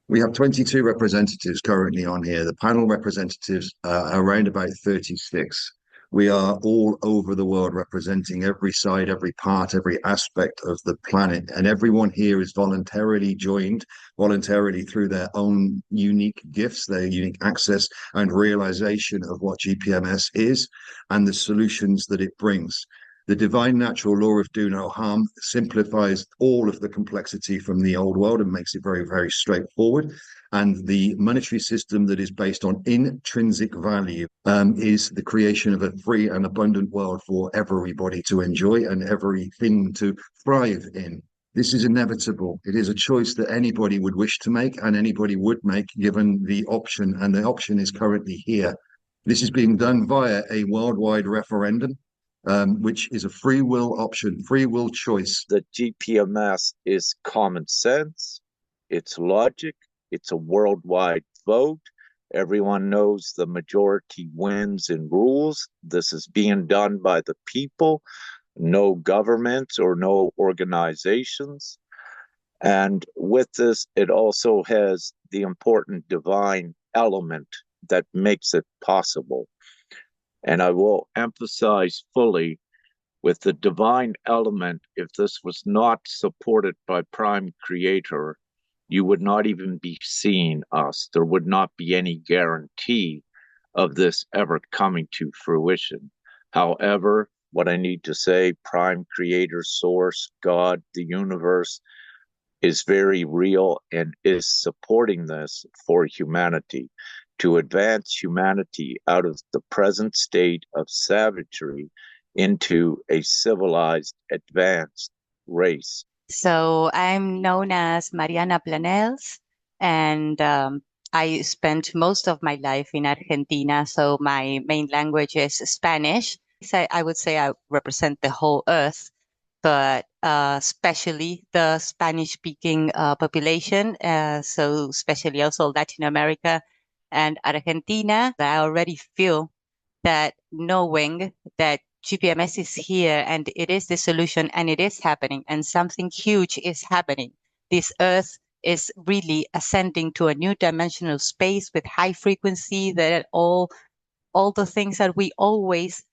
We have 22 representatives currently on here. The panel representatives are around about 36. We are all over the world representing every side, every part, every aspect of the planet. And everyone here is voluntarily joined, voluntarily through their own unique gifts, their unique access and realization of what GPMS is and the solutions that it brings. The divine natural law of do no harm simplifies all of the complexity from the old world and makes it very, very straightforward. And the monetary system that is based on intrinsic value is the creation of a free and abundant world for everybody to enjoy and everything to thrive in. This is inevitable. It is a choice that anybody would wish to make and anybody would make given the option, and the option is currently here. This is being done via a worldwide referendum, which is a free will option, free will choice. The GPMS is common sense, it's logic, it's a worldwide vote. Everyone knows the majority wins and rules. This is being done by the people, no governments or no organizations. And with this, it also has the important divine element that makes it possible. And I will emphasize fully with the divine element, if this was not supported by Prime Creator, you would not even be seeing us. There would not be any guarantee of this ever coming to fruition. However, what I need to say, Prime Creator, Source, God, the universe, is very real and is supporting this for humanity, to advance humanity out of the present state of savagery into a civilized, advanced race. So I'm known as Mariana Planels, and I spent most of my life in Argentina. So my main language is Spanish. So I would say I represent the whole earth, but especially the Spanish-speaking population. So especially also Latin America and Argentina. I already feel that knowing that GPMS is here and it is the solution and it is happening and something huge is happening. This earth is really ascending to a new dimensional space with high frequency, that all the things that we always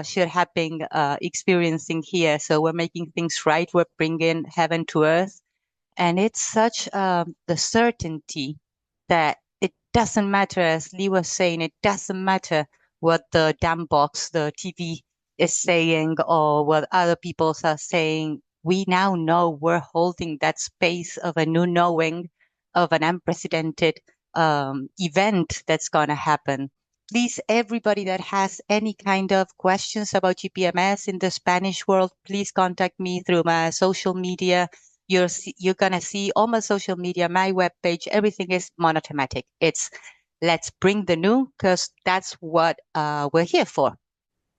should have been experiencing here. So we're making things right. We're bringing heaven to earth. And it's such the certainty that it doesn't matter, as Lee was saying, it doesn't matter what the damn box, the TV is saying or what other people are saying. We now know we're holding that space of a new knowing, of an unprecedented event that's going to happen. Please, everybody that has any kind of questions about GPMS in the Spanish world, please contact me through my social media. You're going to see all my social media, my webpage, everything is monothematic. It's let's bring the new, because that's what we're here for.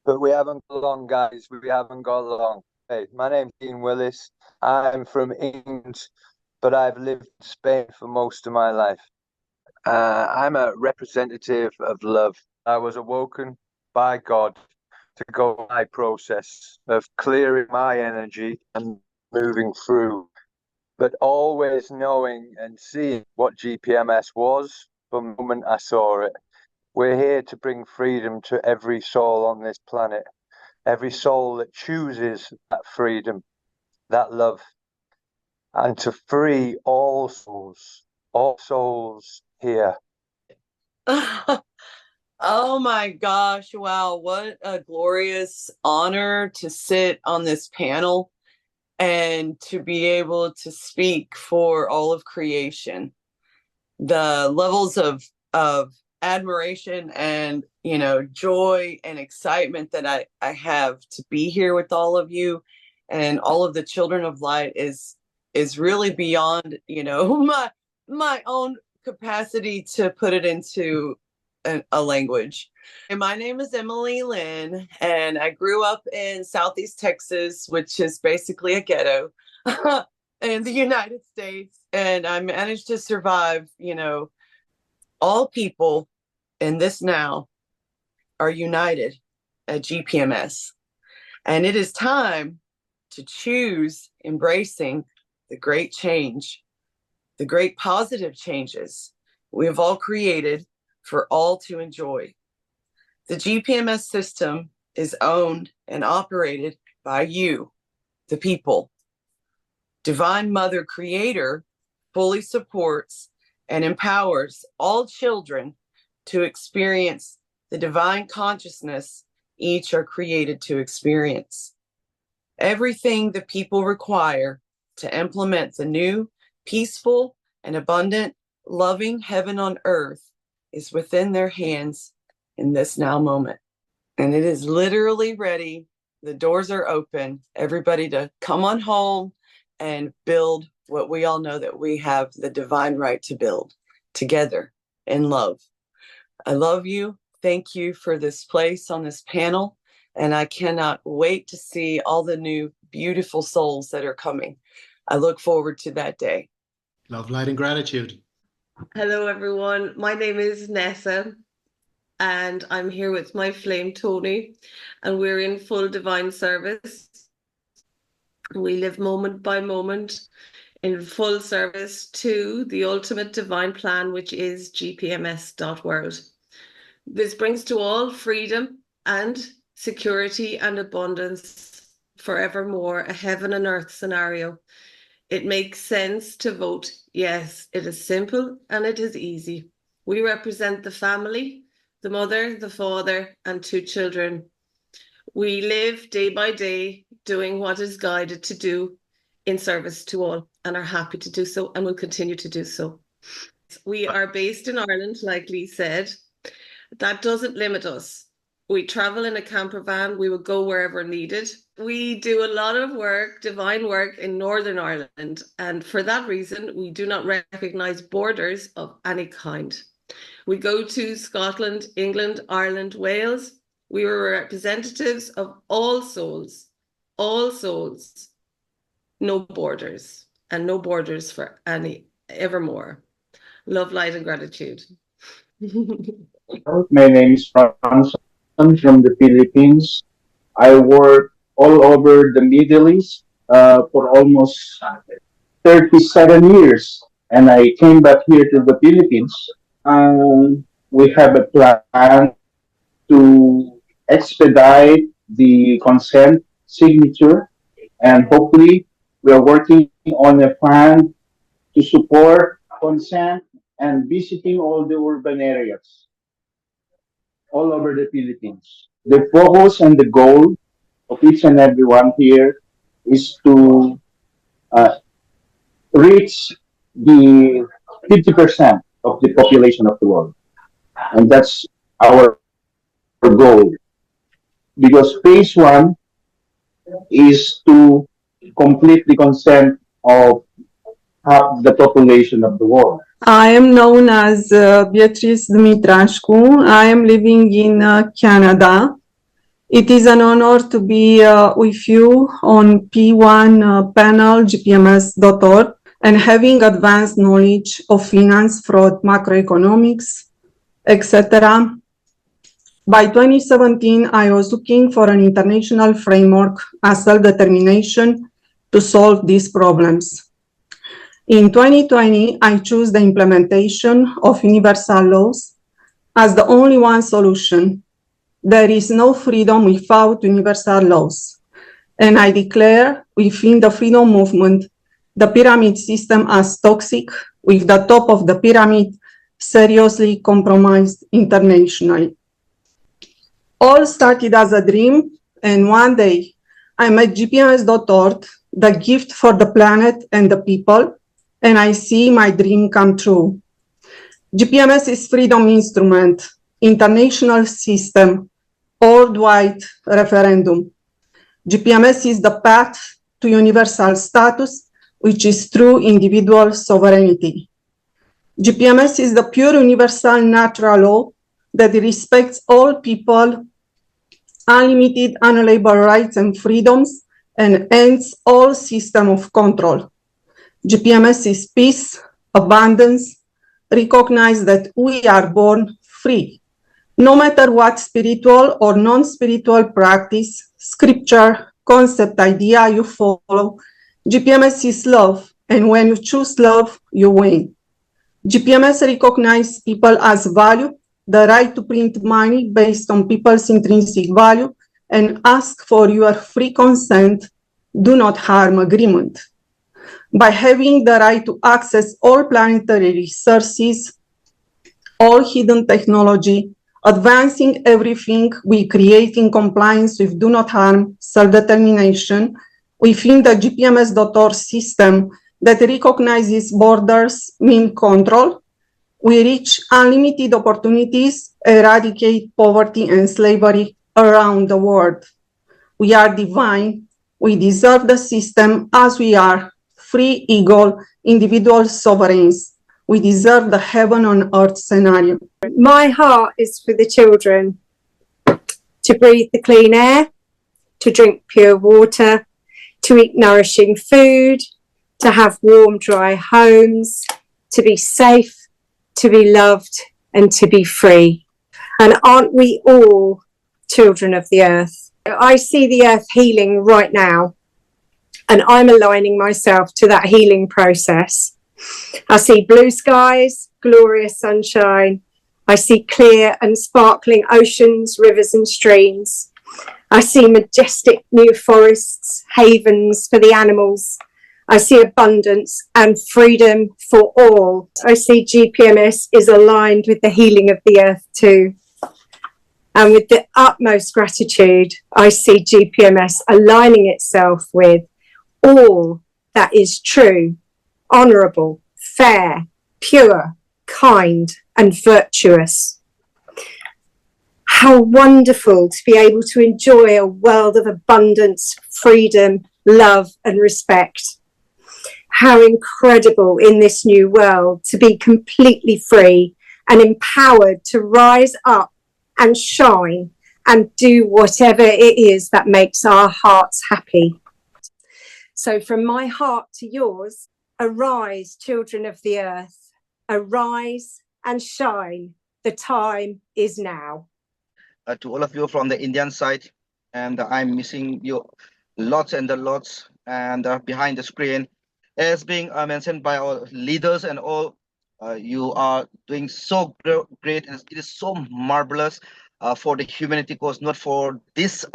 But we haven't got long, guys. We haven't got long. Hey, my name's Dean Willis. I'm from England, but I've lived in Spain for most of my life. I'm a representative of love. I was awoken by God to go my process of clearing my energy and moving through, but always knowing and seeing what GPMS was from the moment I saw it. We're here to bring freedom to every soul on this planet, every soul that chooses that freedom, that love, and to free all souls here. Oh my gosh, wow, what a glorious honor to sit on this panel and to be able to speak for all of creation. The levels of admiration and joy and excitement that I have to be here with all of you and all of the children of light is really beyond my own capacity to put it into a language. And my name is Emily Lynn, and I grew up in Southeast Texas, which is basically a ghetto in the United States, and I managed to survive. All people in this now are united at GPMS. And it is time to choose embracing the great change the great positive changes we have all created for all to enjoy. The GPMS system is owned and operated by you, the people. Divine Mother Creator fully supports and empowers all children to experience the divine consciousness each are created to experience. Everything the people require to implement the new, peaceful, and abundant, loving heaven on earth is within their hands in this now moment. And it is literally ready. The doors are open. Everybody to come on home and build what we all know that we have the divine right to build together in love. I love you. Thank you for this place on this panel. And I cannot wait to see all the new beautiful souls that are coming. I look forward to that day. Love, light, and gratitude. Hello, everyone. My name is Nessa, and I'm here with my flame, Tony, and we're in full divine service. We live moment by moment in full service to the ultimate divine plan, which is GPMS.world. This brings to all freedom and security and abundance forevermore, a heaven and earth scenario. It makes sense to vote yes. It is simple and it is easy. We represent the family, the mother, the father, and 2 children. We live day by day doing what is guided to do in service to all, and are happy to do so and will continue to do so. We are based in Ireland, like Lee said. That doesn't limit us. We travel in a camper van. We will go wherever needed. We do a lot of work, divine work, in Northern Ireland. And for that reason, we do not recognize borders of any kind. We go to Scotland, England, Ireland, Wales. We were representatives of all souls, no borders, and no borders for any evermore. Love, light, and gratitude. My name is Franz. I'm from the Philippines. I work all over the Middle East for almost 37 years. And I came back here to the Philippines. We have a plan to expedite the consent signature. And hopefully, we are working on a plan to support consent and visiting all the urban areas all over the Philippines. The focus and the goal of each and every one here is to reach the 50% of the population of the world. And that's our goal. Because phase 1 is to complete the consent of half the population of the world. I am known as Beatrice Dumitrașcu. I am living in Canada. It is an honor to be with you on P1 panel GPMS.org and having advanced knowledge of finance, fraud, macroeconomics, etc. By 2017, I was looking for an international framework and self-determination to solve these problems. In 2020, I chose the implementation of universal laws as the only one solution. There is no freedom without universal laws. And I declare within the freedom movement, the pyramid system as toxic, with the top of the pyramid seriously compromised internationally. All started as a dream, and one day I met GPMS.org, the gift for the planet and the people, and I see my dream come true. GPMS is freedom instrument, international system, worldwide referendum. GPMS is the path to universal status, which is true individual sovereignty. GPMS is the pure universal natural law that respects all people, unlimited, unalienable rights and freedoms, and ends all system of control. GPMS is peace, abundance, recognize that we are born free. No matter what spiritual or non-spiritual practice, scripture, concept, idea you follow, GPMS is love, And when you choose love, you win. GPMS recognizes people as value, the right to print money based on people's intrinsic value, and ask for your free consent, do not harm agreement. By having the right to access all planetary resources, all hidden technology, advancing everything we create in compliance with do not harm self-determination within the GPMS.org system that recognizes borders mean control, we reach unlimited opportunities, eradicate poverty and slavery around the world. We are divine. We deserve the system as we are, free, equal, individual sovereigns. We deserve the heaven on earth scenario. My heart is for the children to breathe the clean air, to drink pure water, to eat nourishing food, to have warm, dry homes, to be safe, to be loved, and to be free. And aren't we all children of the earth? I see the earth healing right now, and I'm aligning myself to that healing process. I see blue skies, glorious sunshine. I see clear and sparkling oceans, rivers, and streams. I see majestic new forests, havens for the animals. I see abundance and freedom for all. I see GPMS is aligned with the healing of the earth too. And with the utmost gratitude, I see GPMS aligning itself with all that is true, honourable, fair, pure, kind, and virtuous. How wonderful to be able to enjoy a world of abundance, freedom, love, and respect. How incredible in this new world to be completely free and empowered to rise up and shine and do whatever it is that makes our hearts happy. So from my heart to yours, arise, children of the earth, arise and shine. The time is now. To all of you from the Indian side, and I'm missing you lots and the lots, and behind the screen, as being mentioned by our leaders and all, you are doing so great. It is so marvelous for the humanity cause, not for this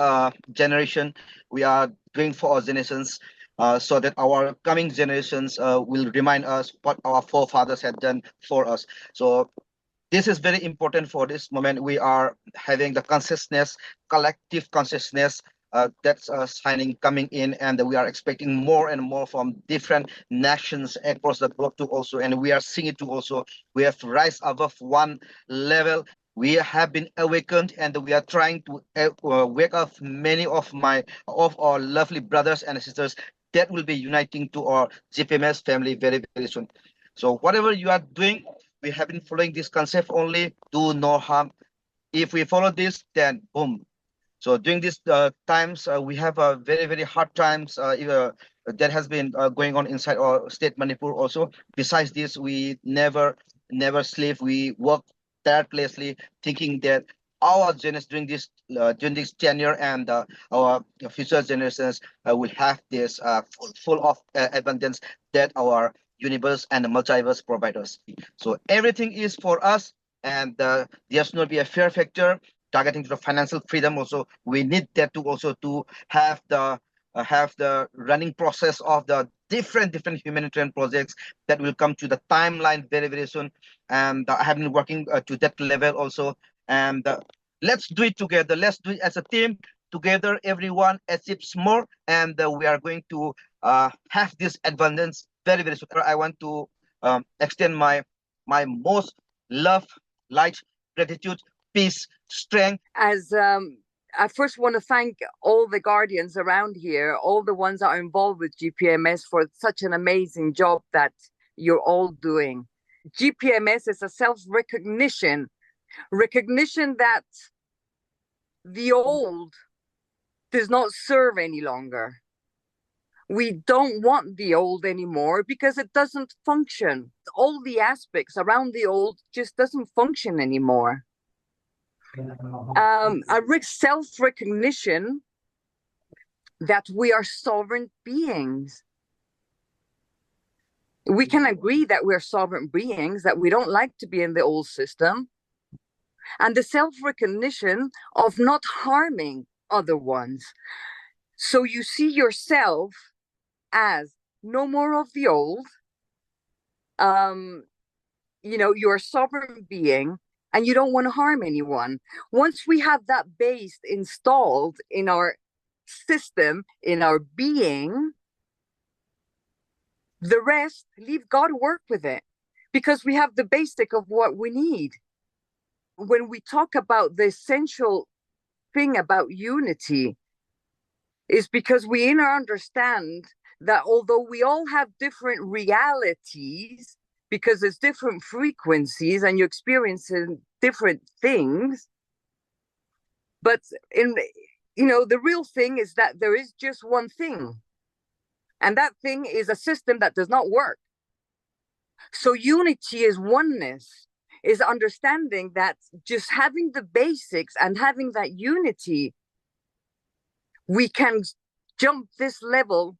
generation. We are doing for our generations, so that our coming generations will remind us what our forefathers had done for us. So this is very important for this moment. We are having the consciousness, collective consciousness, that's signing coming in, and we are expecting more and more from different nations across the globe too also, and we are seeing it too also. We have rise above one level. We have been awakened, and we are trying to wake up many of our lovely brothers and sisters that will be uniting to our GPMS family very, very soon. So whatever you are doing, we have been following this concept only, do no harm. If we follow this, then boom. So during these times, we have very, very hard times that has been going on inside our state Manipur also. Besides this, we never sleep. We work tirelessly, thinking that our generation during this tenure, and our future generations will have this full of abundance that our universe and the multiverse provide us. So everything is for us, and there should not be a fear factor. Targeting to the financial freedom also, we need that to also to have the running process of the different humanitarian projects that will come to the timeline very, very soon. And I have been working to that level also. And let's do it together. Let's do it as a team together. Everyone achieves more, and we are going to have this abundance very, very soon. I want to extend my most love, light, gratitude, peace, strength. As I first want to thank all the guardians around here, all the ones that are involved with GPMS, for such an amazing job that you're all doing. GPMS is a self-recognition that the old does not serve any longer. We don't want the old anymore because it doesn't function. All the aspects around the old just doesn't function anymore. A self-recognition that we are sovereign beings. We can agree that we're sovereign beings, that we don't like to be in the old system, and the self-recognition of not harming other ones. So you see yourself as no more of the old, you're a sovereign being, and you don't want to harm anyone. Once we have that base installed in our system, in our being, the rest, leave God work with it, because we have the basic of what we need. When we talk about the essential thing about unity, is because we understand that although we all have different realities, because there's different frequencies and you're experiencing different things, but the real thing is that there is just one thing, and that thing is a system that does not work. So unity is oneness, is understanding that just having the basics and having that unity, we can jump this level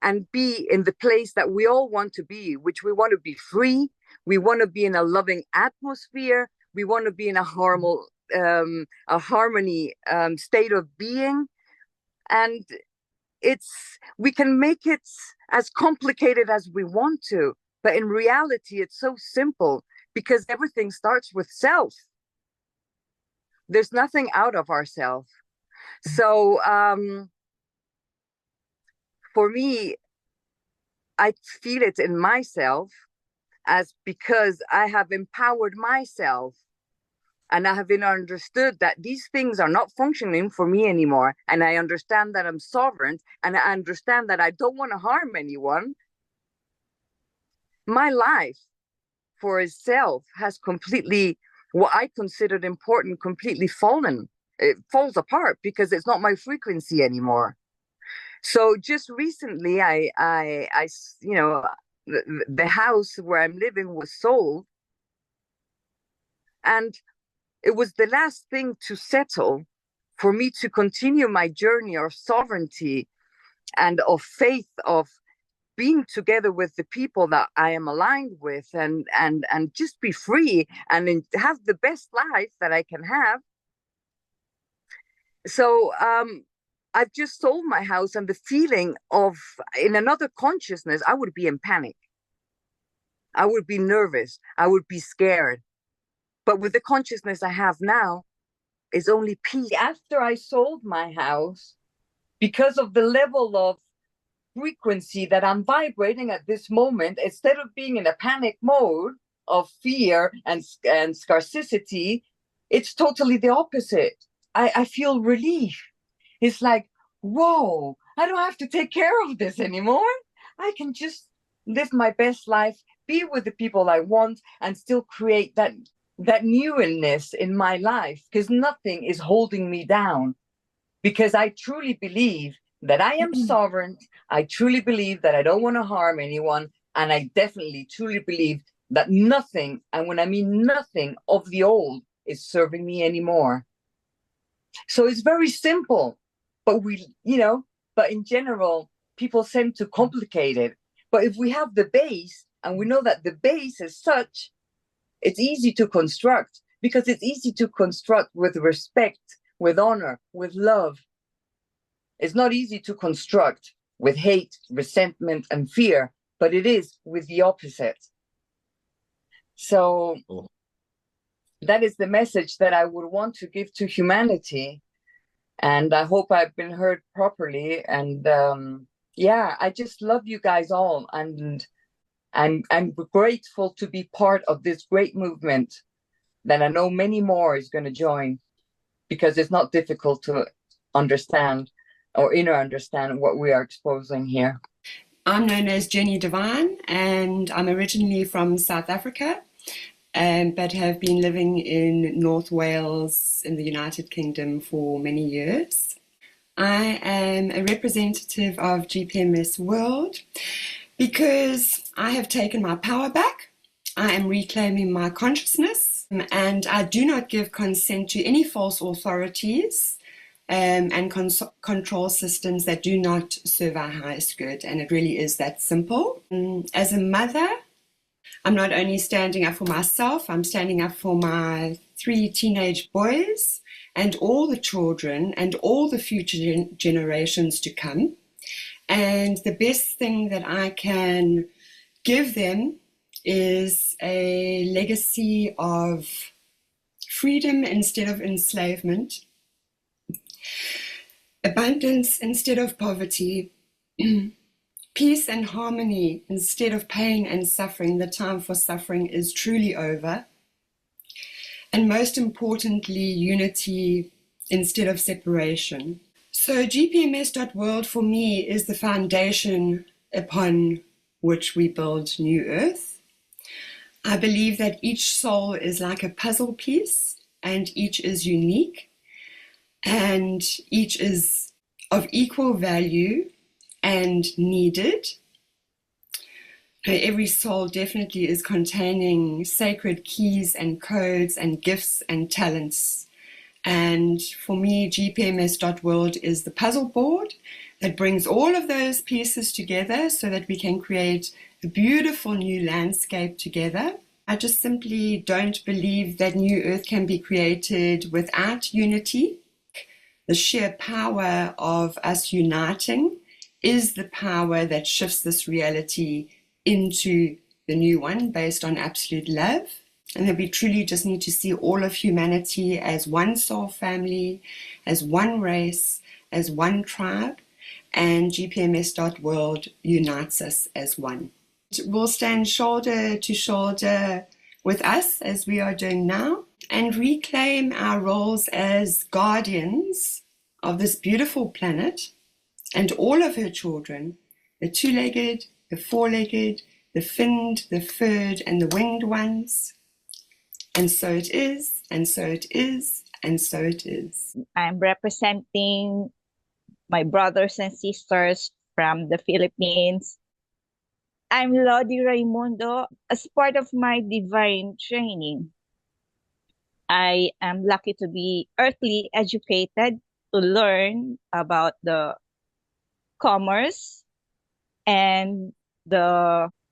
and be in the place that we all want to be, which we want to be free. We want to be in a loving atmosphere. We want to be in a harmony state of being. And we can make it as complicated as we want to, but in reality, it's so simple, because everything starts with self. There's nothing out of ourself. So for me, I feel it in myself as because I have empowered myself, and I have been understood that these things are not functioning for me anymore. And I understand that I'm sovereign, and I understand that I don't want to harm anyone. My life for itself has completely, what I considered important, completely fallen. It falls apart because it's not my frequency anymore. So just recently, the house where I'm living was sold, and it was the last thing to settle for me to continue my journey of sovereignty and of faith, of being together with the people that I am aligned with, and just be free and have the best life that I can have. So I've just sold my house, and the feeling of, in another consciousness, I would be in panic. I would be nervous. I would be scared. But with the consciousness I have now, is only peace. After I sold my house, because of the level of frequency that I'm vibrating at this moment, instead of being in a panic mode of fear and scarcity, it's totally the opposite. I feel relief. It's like, whoa, I don't have to take care of this anymore. I can just live my best life, be with the people I want, and still create that newness in my life, because nothing is holding me down. Because I truly believe that I am sovereign. I truly believe that I don't want to harm anyone. And I definitely truly believe that nothing, and when I mean nothing, of the old is serving me anymore. So it's very simple, but but in general, people tend to complicate it. But if we have the base, and we know that the base is such, it's easy to construct, because it's easy to construct with respect, with honor, with love. It's not easy to construct with hate, resentment, and fear, but it is with the opposite. So that is the message that I would want to give to humanity. And I hope I've been heard properly. And I just love you guys all. And I'm grateful to be part of this great movement that I know many more is going to join, because it's not difficult to understand or understand what we are exposing here. I'm known as Jenny Divine, and I'm originally from South Africa, but have been living in North Wales in the United Kingdom for many years. I am a representative of GPMS World because I have taken my power back. I am reclaiming my consciousness, and I do not give consent to any false authorities and control systems that do not serve our highest good. And it really is that simple. As a mother, I'm not only standing up for myself, I'm standing up for my 3 teenage boys and all the children and all the future generations to come. And the best thing that I can give them is a legacy of freedom instead of enslavement, abundance instead of poverty, peace and harmony instead of pain and suffering. The time for suffering is truly over. And most importantly, unity instead of separation. So GPMS.world for me is the foundation upon which we build New Earth. I believe that each soul is like a puzzle piece, and each is unique, and each is of equal value and needed. Every soul definitely is containing sacred keys and codes and gifts and talents. And for me, GPMS.world is the puzzle board that brings all of those pieces together so that we can create a beautiful new landscape together. I just simply don't believe that New Earth can be created without unity. The sheer power of us uniting is the power that shifts this reality into the new one based on absolute love. And that we truly just need to see all of humanity as one soul family, as one race, as one tribe, and GPMS.world unites us as one. We'll stand shoulder to shoulder with us as we are doing now and reclaim our roles as guardians of this beautiful planet and all of her children, the two-legged, the four-legged, the finned, the furred, and the winged ones. And so it is, and so it is, and so it is. I'm representing my brothers and sisters from the Philippines. I'm Lodi Raimundo. As part of my divine training, I am lucky to be earthly educated to learn about the commerce and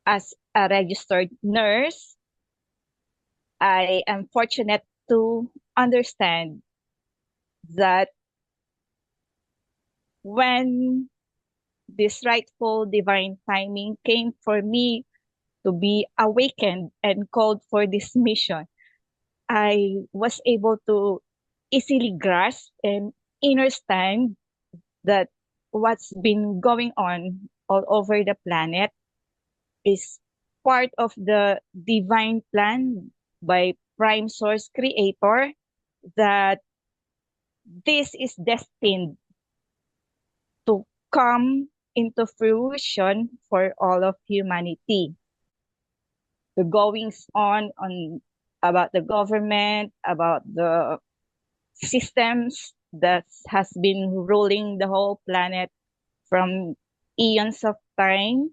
as a registered nurse, I am fortunate to understand that when this rightful divine timing came for me to be awakened and called for this mission, I was able to easily grasp and understand that what's been going on all over the planet is part of the divine plan by Prime Source Creator, that this is destined to come into fruition for all of humanity. The goings on about the government, about the systems that has been ruling the whole planet from eons of time,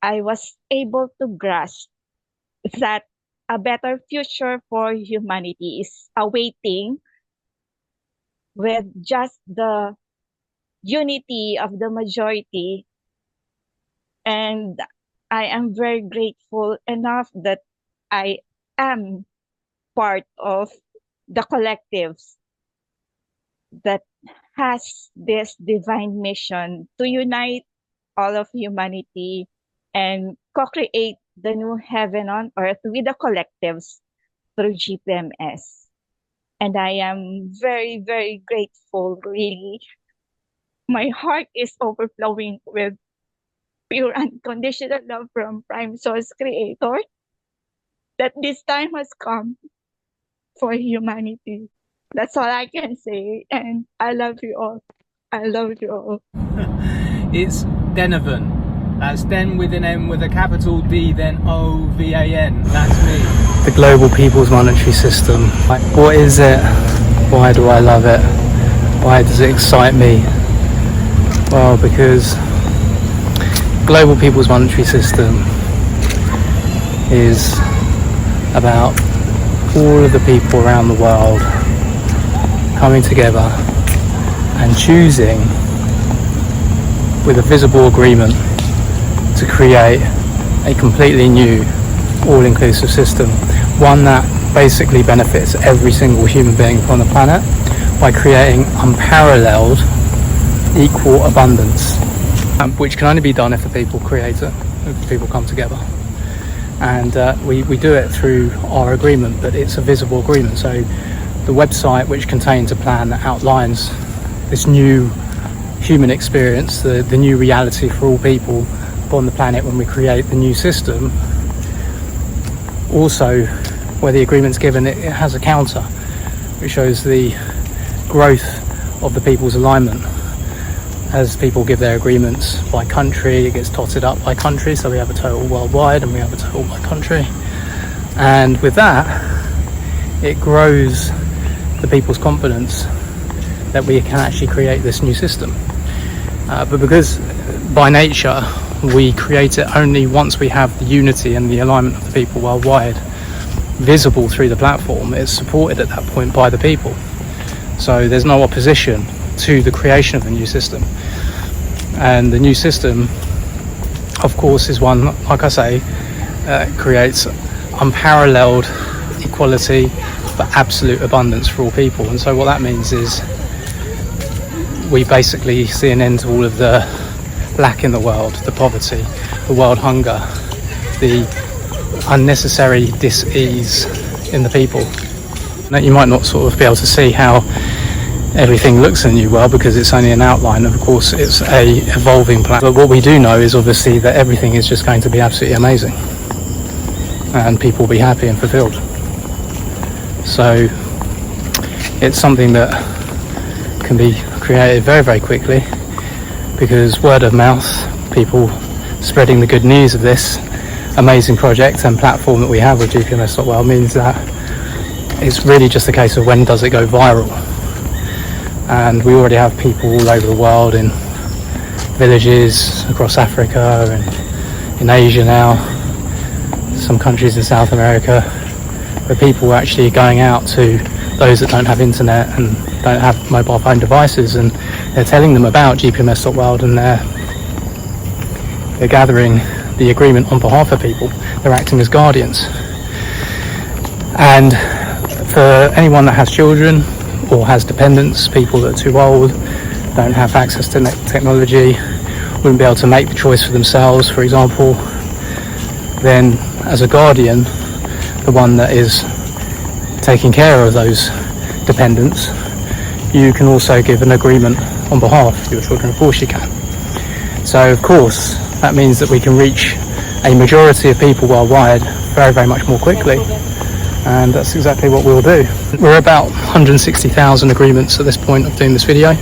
I was able to grasp that a better future for humanity is awaiting with just the unity of the majority. And I am very grateful enough that I am part of the collectives that has this divine mission to unite all of humanity and co-create the new heaven on earth with the collectives through GPMS. And I am very, very grateful, really. My heart is overflowing with pure unconditional love from Prime Source Creator, that this time has come for humanity. That's all I can say, and I love you all. I love you all. It's Denovan. That's Den with an M with a capital D, then O-V-A-N. That's me. The Global People's Monetary System. What is it? Why do I love it? Why does it excite me? Well, because Global People's Monetary System is about all of the people around the world coming together, and choosing with a visible agreement to create a completely new all-inclusive system, one that basically benefits every single human being on the planet by creating unparalleled equal abundance, which can only be done if the people create it, if the people come together. And we do it through our agreement, but it's a visible agreement. So the website, which contains a plan that outlines this new human experience, the new reality for all people on the planet when we create the new system, also where the agreement's given, it has a counter which shows the growth of the people's alignment. As people give their agreements by country, it gets totted up by country, so we have a total worldwide and we have a total by country. And with that, it grows the people's confidence that we can actually create this new system. But because by nature we create it only once we have the unity and the alignment of the people worldwide visible through the platform, it's supported at that point by the people. So there's no opposition to the creation of the new system. And the new system, of course, is one, like I say, creates unparalleled equality but absolute abundance for all people. And so what that means is we basically see an end to all of the lack in the world, the poverty, the world hunger, the unnecessary dis-ease in the people. Now, you might not sort of be able to see how everything looks in the new world because it's only an outline. Of course, it's a evolving plan. But what we do know is obviously that everything is just going to be absolutely amazing and people will be happy and fulfilled. So it's something that can be created very, very quickly because word of mouth, people spreading the good news of this amazing project and platform that we have with GPMS.world means that it's really just a case of when does it go viral. And we already have people all over the world in villages across Africa and in Asia now, some countries in South America, where people are actually going out to those that don't have internet and don't have mobile phone devices, and they're telling them about GPMS.world, and they're gathering the agreement on behalf of people. They're acting as guardians. And for anyone that has children or has dependents, people that are too old, don't have access to technology, wouldn't be able to make the choice for themselves, for example, then as a guardian, the one that is taking care of those dependents, you can also give an agreement on behalf of your children. Of course you can. So of course that means that we can reach a majority of people worldwide very, very much more quickly, and that's exactly what we'll do. We're about 160,000 agreements at this point of doing this video,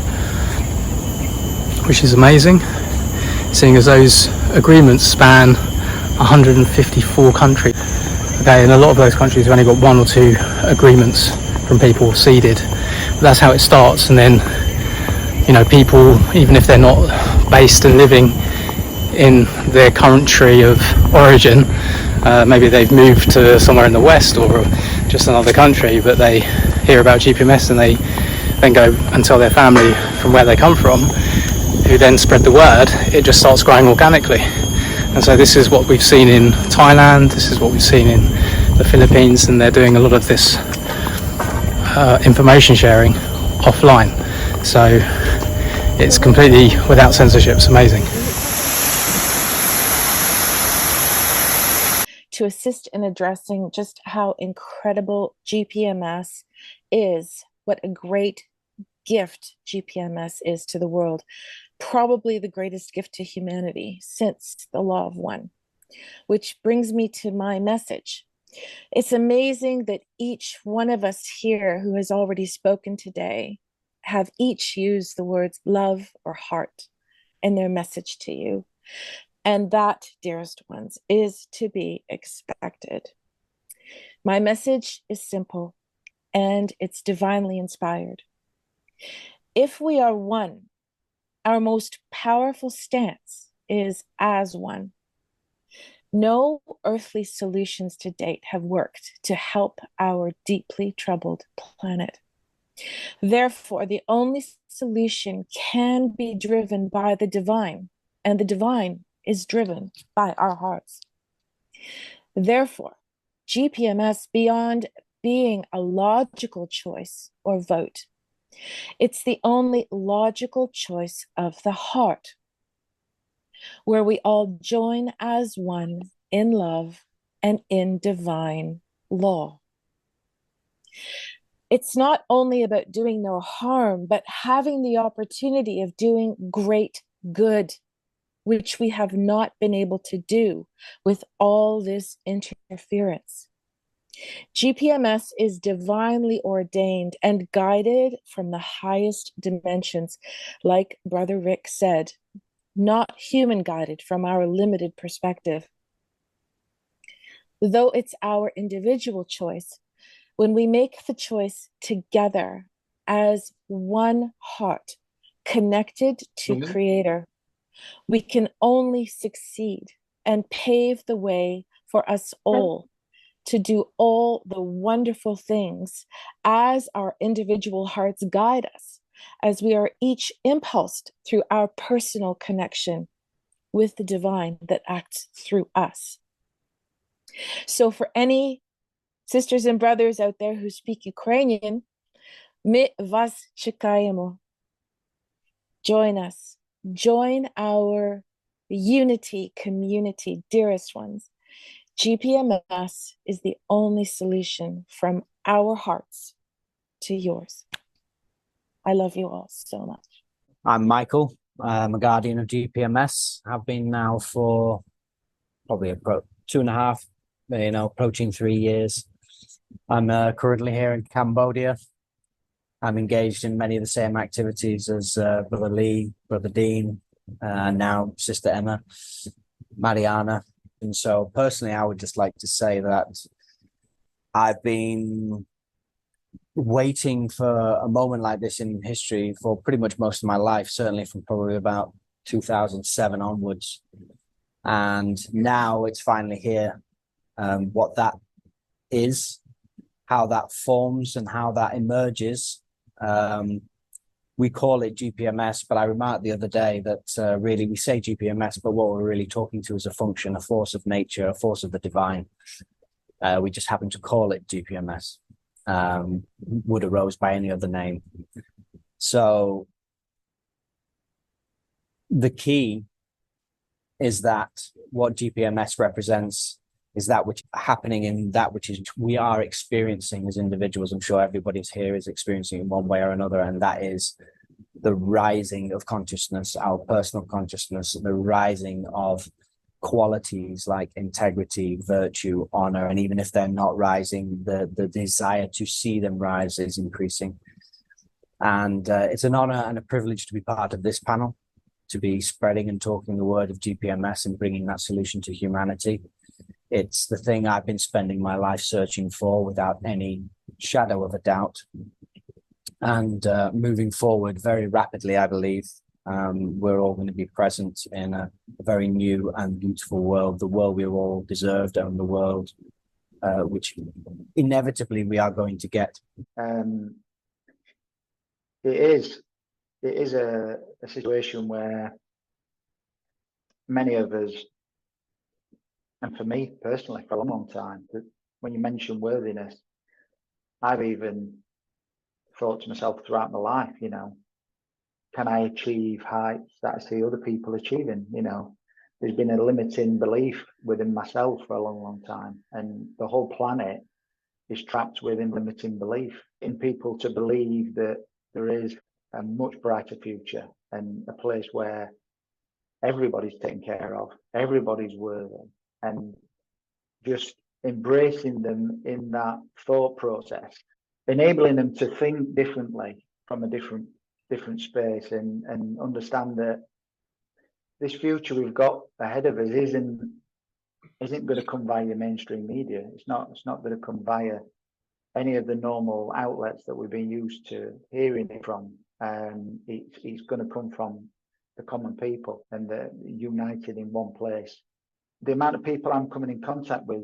which is amazing, seeing as those agreements span 154 countries. Okay, in a lot of those countries we've only got one or two agreements from people seeded. But that's how it starts, and then, you know, people, even if they're not based and living in their country of origin, maybe they've moved to somewhere in the West or just another country, but they hear about GPMS and they then go and tell their family from where they come from, who then spread the word. It just starts growing organically. And so this is what we've seen in Thailand, this is what we've seen in the Philippines, and they're doing a lot of this information sharing offline. So it's completely without censorship. It's amazing. To assist in addressing just how incredible GPMS is, what a great gift GPMS is to the world. Probably the greatest gift to humanity since the law of one, which brings me to my message. It's amazing that each one of us here who has already spoken today have each used the words love or heart in their message to you. And that, dearest ones, is to be expected. My message is simple and it's divinely inspired. If we are one, our most powerful stance is as one. No earthly solutions to date have worked to help our deeply troubled planet. Therefore, the only solution can be driven by the divine, and the divine is driven by our hearts. Therefore, GPMS, beyond being a logical choice or vote, it's the only logical choice of the heart, where we all join as one in love and in divine law. It's not only about doing no harm, but having the opportunity of doing great good, which we have not been able to do with all this interference. GPMS is divinely ordained and guided from the highest dimensions, like Brother Rick said, not human guided from our limited perspective. Though it's our individual choice, when we make the choice together as one heart connected to Creator, we can only succeed and pave the way for us all to do all the wonderful things as our individual hearts guide us, as we are each impulsed through our personal connection with the divine that acts through us. So for any sisters and brothers out there who speak Ukrainian, my vas чекаємо. Join us. Join our unity community, dearest ones. GPMS is the only solution from our hearts to yours. I love you all so much. I'm Michael. I'm a guardian of GPMS. I've been now for probably 2.5, approaching 3 years. I'm currently here in Cambodia. I'm engaged in many of the same activities as Brother Lee, Brother Dean, and now Sister Emma, Mariana. And so personally, I would just like to say that I've been waiting for a moment like this in history for pretty much most of my life, certainly from probably about 2007 onwards. And now it's finally here. What that is, how that forms and how that emerges. We call it GPMS, but I remarked the other day that really we say GPMS, but what we're really talking to is a function, a force of nature, a force of the divine. We just happen to call it GPMS. Would arose by any other name. So the key is that what GPMS represents is that which is happening in that which is we are experiencing as individuals. I'm sure everybody's here is experiencing in one way or another, and that is the rising of consciousness, our personal consciousness, the rising of qualities like integrity, virtue, honor, and even if they're not rising, the desire to see them rise is increasing. And it's an honor and a privilege to be part of this panel, to be spreading and talking the word of GPMS and bringing that solution to humanity. It's the thing I've been spending my life searching for without any shadow of a doubt. And moving forward very rapidly, I believe, we're all going to be present in a very new and beautiful world, the world we all deserved, and the world which inevitably we are going to get. It is a situation where many of us, and for me personally, for a long, long time, that when you mention worthiness, I've even thought to myself throughout my life, can I achieve heights that I see other people achieving? There's been a limiting belief within myself for a long, long time. And the whole planet is trapped within limiting belief in people to believe that there is a much brighter future and a place where everybody's taken care of, everybody's worthy, and just embracing them in that thought process, enabling them to think differently from a different space and understand that this future we've got ahead of us isn't going to come via mainstream media. It's not going to come via any of the normal outlets that we've been used to hearing it from. It's going to come from the common people and the united in one place. The amount of people I'm coming in contact with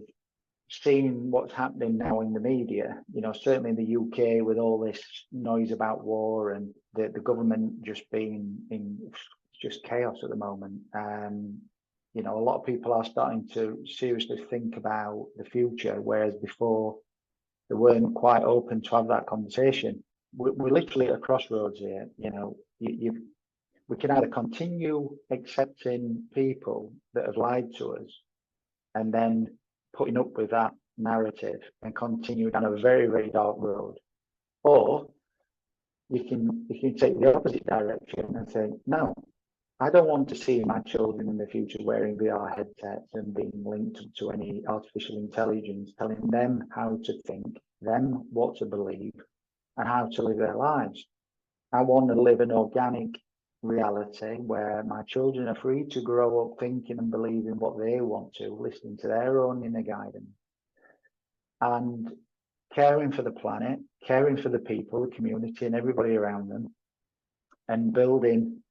seeing what's happening now in the media, certainly in the UK with all this noise about war and the government just being in just chaos at the moment. A lot of people are starting to seriously think about the future, whereas before they weren't quite open to have that conversation. We're literally at a crossroads here. We can either continue accepting people that have lied to us and then putting up with that narrative and continue down a very, very dark road, or you can take the opposite direction and say, no, I don't want to see my children in the future wearing VR headsets and being linked to any artificial intelligence, telling them how to think, them what to believe, and how to live their lives. I want to live an organic reality where my children are free to grow up thinking and believing what they want to, listening to their own inner guidance, and caring for the planet, caring for the people, the community, and everybody around them, and building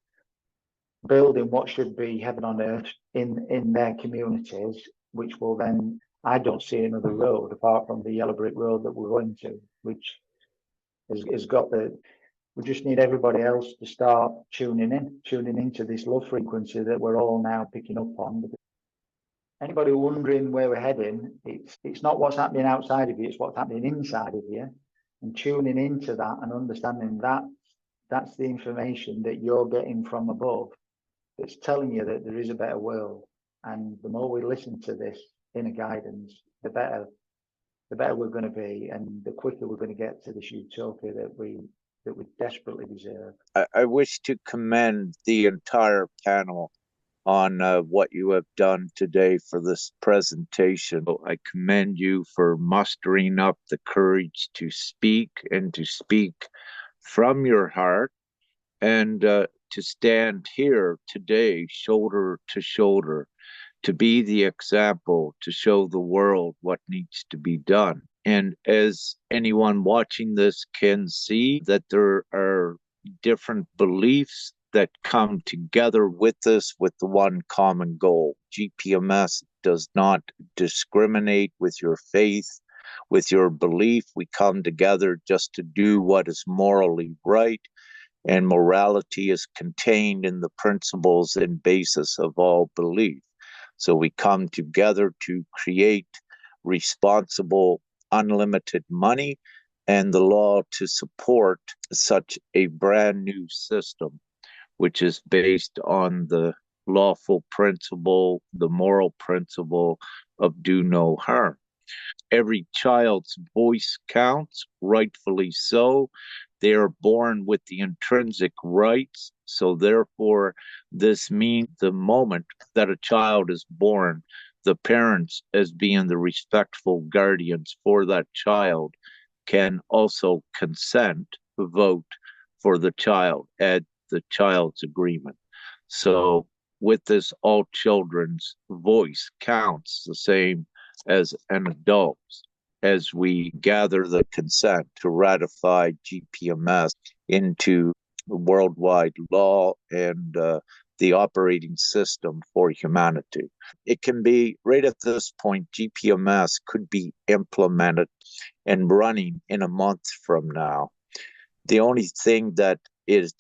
what should be heaven on earth in their communities, which will then, I don't see another road apart from the yellow brick road that we're going to, which has got we just need everybody else to start tuning into this love frequency that we're all now picking up on. Anybody wondering where we're heading, it's not what's happening outside of you, it's what's happening inside of you. And tuning into that and understanding that that's the information that you're getting from above that's telling you that there is a better world. And the more we listen to this inner guidance, the better we're going to be, and the quicker we're going to get to this utopia that we desperately deserve. I wish to commend the entire panel on what you have done today for this presentation. I commend you for mustering up the courage to speak and to speak from your heart, and to stand here today shoulder to shoulder, to be the example, to show the world what needs to be done. And as anyone watching this can see, that there are different beliefs that come together with this with the one common goal. GPMS does not discriminate with your faith, with your belief. We come together just to do what is morally right, and morality is contained in the principles and basis of all belief. So we come together to create responsible, unlimited money and the law to support such a brand new system, which is based on the lawful principle, the moral principle of do no harm. Every child's voice counts, rightfully so. They are born with the intrinsic rights. So therefore, this means the moment that a child is born, the parents, as being the respectful guardians for that child, can also consent, vote for the child at the child's agreement. So with this, all children's voice counts the same as an adult, as we gather the consent to ratify GPMS into worldwide law and the operating system for humanity. It can be, right at this point, GPMS could be implemented and running in a month from now. The only thing that is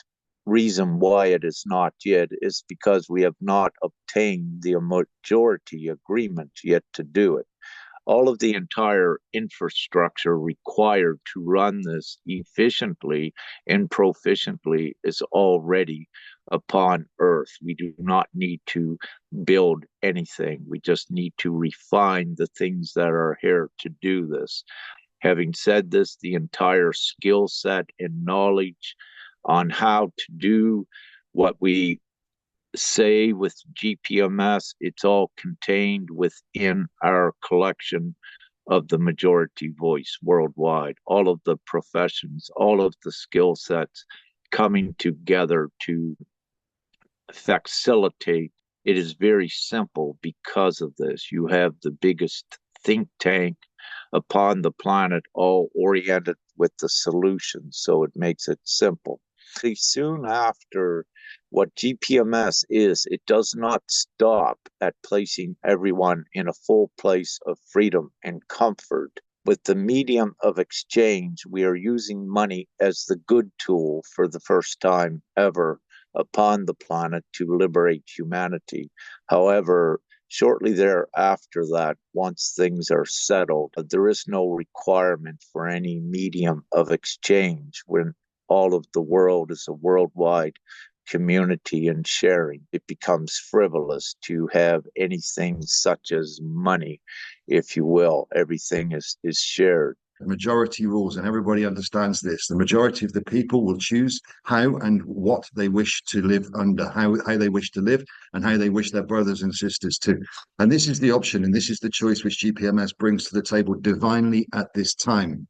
reason why it is not yet is because we have not obtained the majority agreement yet to do it. All of the entire infrastructure required to run this efficiently and proficiently is already upon Earth. We do not need to build anything. We just need to refine the things that are here to do this. Having said this, the entire skill set and knowledge on how to do what we say with GPMS, it's all contained within our collection of the majority voice worldwide. All of the professions, all of the skill sets coming together to facilitate. It is very simple because of this. You have the biggest think tank upon the planet, all oriented with the solution, so it makes it simple. Soon after What GPMS is, it does not stop at placing everyone in a full place of freedom and comfort. With the medium of exchange, we are using money as the good tool for the first time ever upon the planet to liberate humanity. However, shortly thereafter that, once things are settled, there is no requirement for any medium of exchange when all of the world is a worldwide community and sharing. It becomes frivolous to have anything such as money, if you will. Everything is shared. The majority rules, and everybody understands this. The majority of the people will choose how and what they wish to live under, how they wish to live, and how they wish their brothers and sisters to. And this is the option, and this is the choice which GPMS brings to the table divinely at this time.